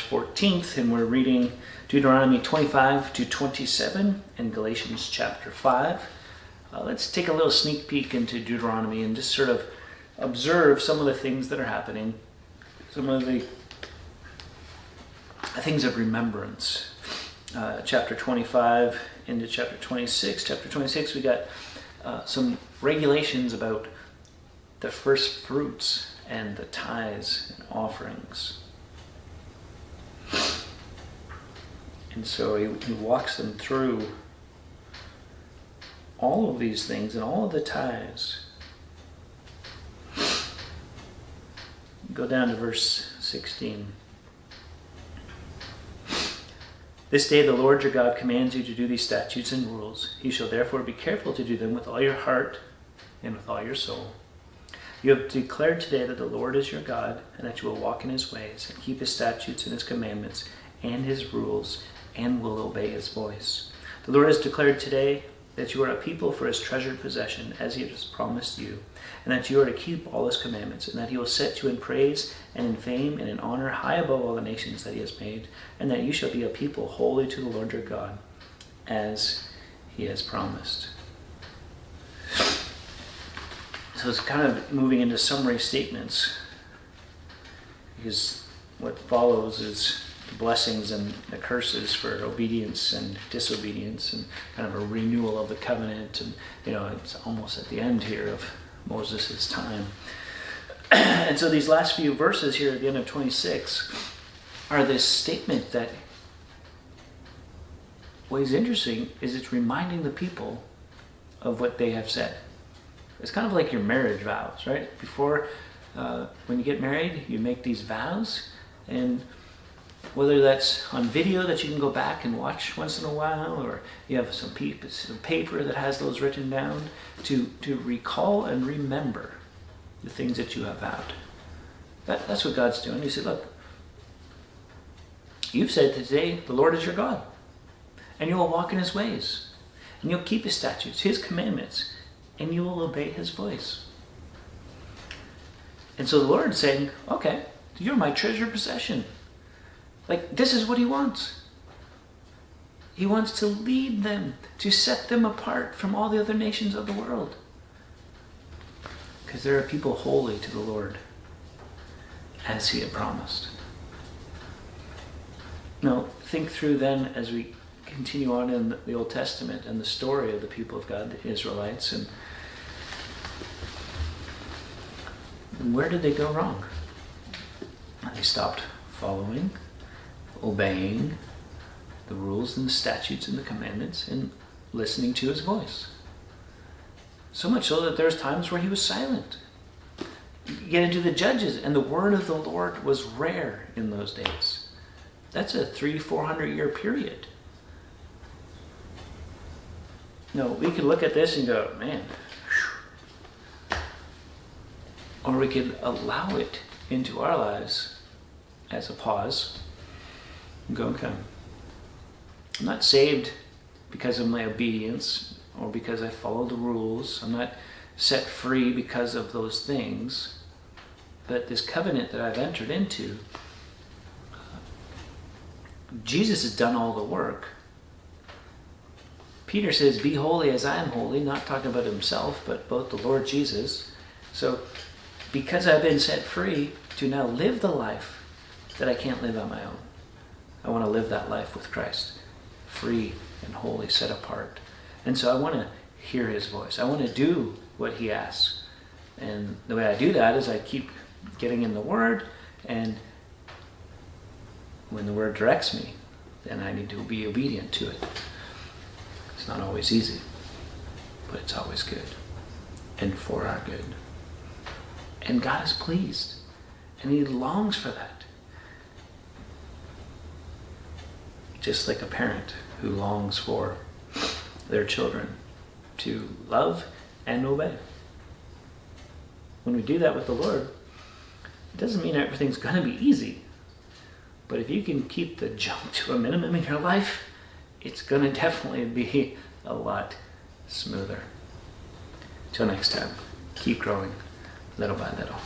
14th, and we're reading Deuteronomy 25 to 27 and Galatians chapter 5. Let's take a little sneak peek into Deuteronomy and just sort of observe some of the things that are happening, some of the things of remembrance. Chapter 25 into chapter 26. Chapter 26, we got some regulations about the first fruits and the tithes and offerings. And so he walks them through all of these things and all of the tithes. Go down to verse 16. This day the Lord your God commands you to do these statutes and rules. You shall therefore be careful to do them with all your heart and with all your soul. You have declared today that the Lord is your God, and that you will walk in his ways, and keep his statutes and his commandments, and his rules, and will obey his voice. The Lord has declared today that you are a people for his treasured possession, as he has promised you, and that you are to keep all his commandments, and that he will set you in praise, and in fame, and in honor, high above all the nations that he has made, and that you shall be a people holy to the Lord your God, as he has promised. So it's kind of moving into summary statements, because what follows is the blessings and the curses for obedience and disobedience, and kind of a renewal of the covenant. And it's almost at the end here of Moses' time. And so these last few verses here at the end of 26 are this statement that what is interesting is it's reminding the people of what they have said. It's kind of like your marriage vows, right? Before, when you get married, you make these vows, and whether that's on video that you can go back and watch once in a while, or you have some paper that has those written down to recall and remember the things that you have vowed. That's what God's doing. He said, look, you've said today the Lord is your God, and you will walk in his ways, and you'll keep his statutes, his commandments, and you will obey his voice. And so the Lord is saying, okay, you're my treasured possession. Like, this is what he wants. He wants to lead them, to set them apart from all the other nations of the world. Because they're a people holy to the Lord, as he had promised. Now, think through then as we continue on in the Old Testament and the story of the people of God, the Israelites, and where did they go wrong? They stopped following, obeying the rules and the statutes and the commandments, and listening to his voice. So much so that there's times where he was silent. You get into the Judges, and the word of the Lord was rare in those days. That's a 300-400 year period. No, we could look at this and go, man. Whew. Or we could allow it into our lives as a pause and go, okay, I'm not saved because of my obedience or because I follow the rules. I'm not set free because of those things. But this covenant that I've entered into, Jesus has done all the work. Peter says, be holy as I am holy, not talking about himself, but both the Lord Jesus. So because I've been set free to now live the life that I can't live on my own, I want to live that life with Christ, free and holy, set apart. And so I want to hear his voice. I want to do what he asks. And the way I do that is I keep getting in the Word, and when the Word directs me, then I need to be obedient to it. It's not always easy, but it's always good, and for our good. And God is pleased, and he longs for that. Just like a parent who longs for their children to love and obey. When we do that with the Lord, it doesn't mean everything's going to be easy. But if you can keep the junk to a minimum in your life, it's going to definitely be a lot smoother. Till next time, keep growing little by little.